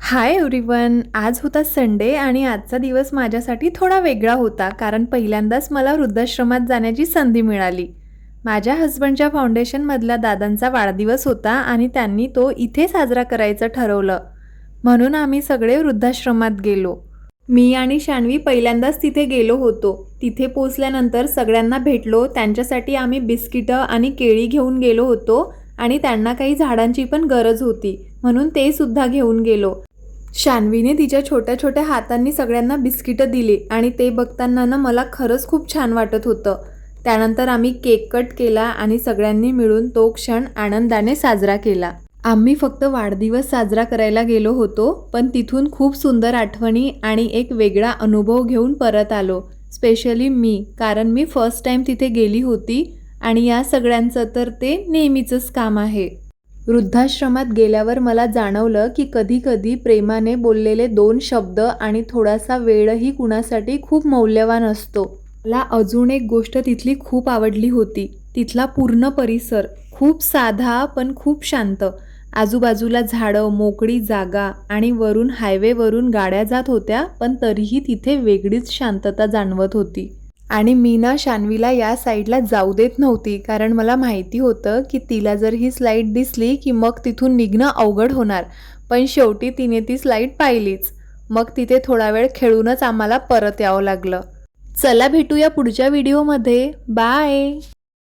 Hi everyone. आज होता Sunday आणि आजचा दिवस माझ्यासाठी थोडा वेगळा होता कारण पहिल्यांदाच मला वृद्धाश्रमात जाण्याची संधी मिळाली. माझ्या हस्बंडच्या फाउंडेशनमधल्या दादांचा वाढदिवस होता आणि त्यांनी तो इथे साजरा करायचं ठरवलं. म्हणून आम्ही सगळे वृद्धाश्रमात गेलो. मी आणि शान्वी पहिल्यांदाच तिथे गेलो होतो. तिथे पोचल्यानंतर सगळ्यांना भेटलो. त्यांच्यासाठी आम्ही बिस्किटं आणि केळी घेऊन गेलो होतो आणि त्यांना काही झाडांची पण गरज होती म्हणून ते सुद्धा घेऊन गेलो. शान्वीने तिच्या छोट्या छोट्या हातांनी सगळ्यांना बिस्किटं दिली आणि ते बघताना ना मला खरंच खूप छान वाटत होतं. त्यानंतर आम्ही केक कट केला आणि सगळ्यांनी मिळून तो क्षण आनंदाने साजरा केला. आम्ही फक्त वाढदिवस साजरा करायला गेलो होतो, पण तिथून खूप सुंदर आठवणी आणि एक वेगळा अनुभव घेऊन परत आलो. स्पेशली मी, कारण मी फर्स्ट टाईम तिथे गेली होती आणि या सगळ्यांचं तर ते नेहमीचंच काम आहे. वृद्धाश्रमात गेल्यावर मला जाणवलं की कधीकधी प्रेमाने बोललेले 2 शब्द आणि थोडासा वेळही कुणासाठी खूप मौल्यवान असतो. मला अजून एक गोष्ट तिथली खूप आवडली होती. तिथला पूर्ण परिसर खूप साधा पण खूप शांत. आजूबाजूला झाडं, मोकळी जागा आणि वरून हायवेवरून गाड्या जात होत्या, पण तरीही तिथे वेगळीच शांतता जाणवत होती. आणि मी ना शान्वीला या साईडला जाऊ देत नव्हती कारण मला माहिती होतं की तिला जर ही स्लाईड दिसली की मग तिथून निघणं अवघड होणार. पण शेवटी तिने ती स्लाईड पाहिलीच. मग तिथे थोडा वेळ खेळूनच आम्हाला परत यावं लागलं. चला भेटूया पुढच्या व्हिडिओमध्ये. बाय.